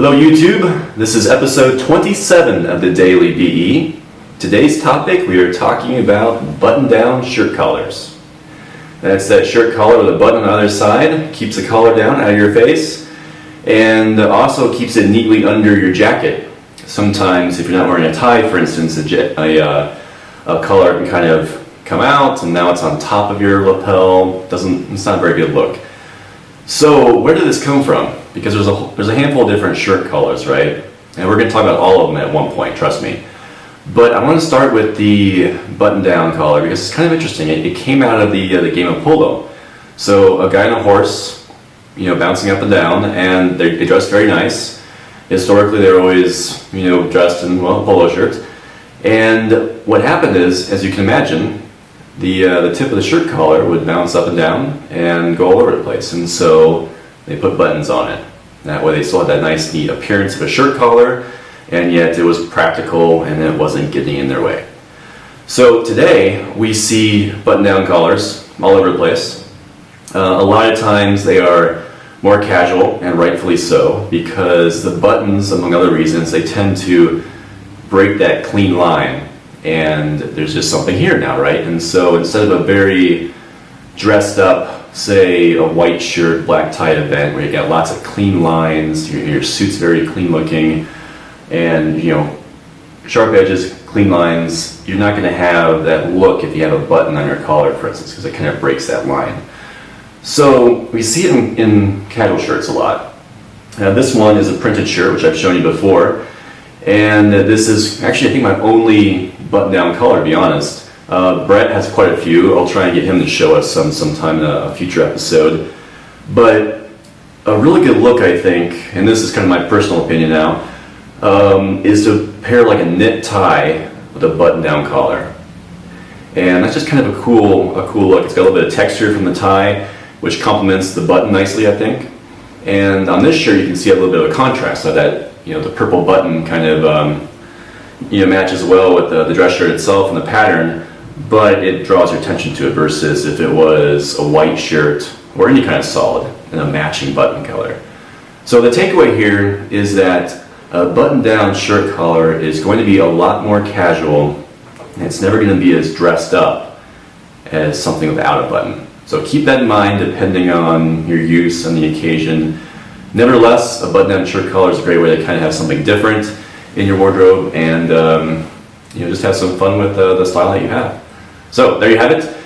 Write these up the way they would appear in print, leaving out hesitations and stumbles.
Hello YouTube, this is episode 27 of the Daily BE. Today's topic, we are talking about button-down shirt collars. That's that shirt collar with a button on the other side, keeps the collar down out of your face, and also keeps it neatly under your jacket. Sometimes if you're not wearing a tie, for instance, a collar can kind of come out and now it's on top of your lapel. It's not a very good look. So where did this come from? Because there's a handful of different shirt collars, right? And we're going to talk about all of them at one point, trust me. But I want to start with the button-down collar because it's kind of interesting. It came out of the game of polo. So a guy on a horse, bouncing up and down, and they dress very nice. Historically, they're always, dressed in, polo shirts. And what happened is, as you can imagine, the tip of the shirt collar would bounce up and down and go all over the place. And so they put buttons on it. That way they still had that nice, neat appearance of a shirt collar, and yet it was practical and it wasn't getting in their way. So today we see button-down collars all over the place. A lot of times they are more casual, and rightfully so, because the buttons, among other reasons, they tend to break that clean line. And there's just something here now, right? And so instead of a very dressed up, say a white shirt, black tie event where you got lots of clean lines, your suit's very clean looking, and sharp edges, clean lines, you're not going to have that look if you have a button on your collar, for instance, because it kind of breaks that line. So we see it in casual shirts a lot. This one is a printed shirt, which I've shown you before, and this is actually, I think, my only button-down collar, to be honest. Brett has quite a few. I'll try and get him to show us sometime in a future episode. But a really good look, I think, and this is kind of my personal opinion now, is to pair like a knit tie with a button-down collar. And that's just kind of a cool look. It's got a little bit of texture from the tie, which complements the button nicely, I think. And on this shirt, you can see a little bit of a contrast, so that the purple button kind of matches well with the dress shirt itself and the pattern, but it draws your attention to it versus if it was a white shirt or any kind of solid and a matching button color. So the takeaway here is that a button-down shirt collar is going to be a lot more casual, and it's never going to be as dressed up as something without a button. So keep that in mind depending on your use and the occasion. Nevertheless, a button-down shirt collar is a great way to kind of have something different in your wardrobe and just have some fun with the style that you have. So there you have it.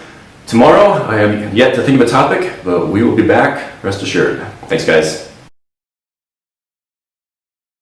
Tomorrow, I have yet to think of a topic, but we will be back, rest assured. Thanks, guys.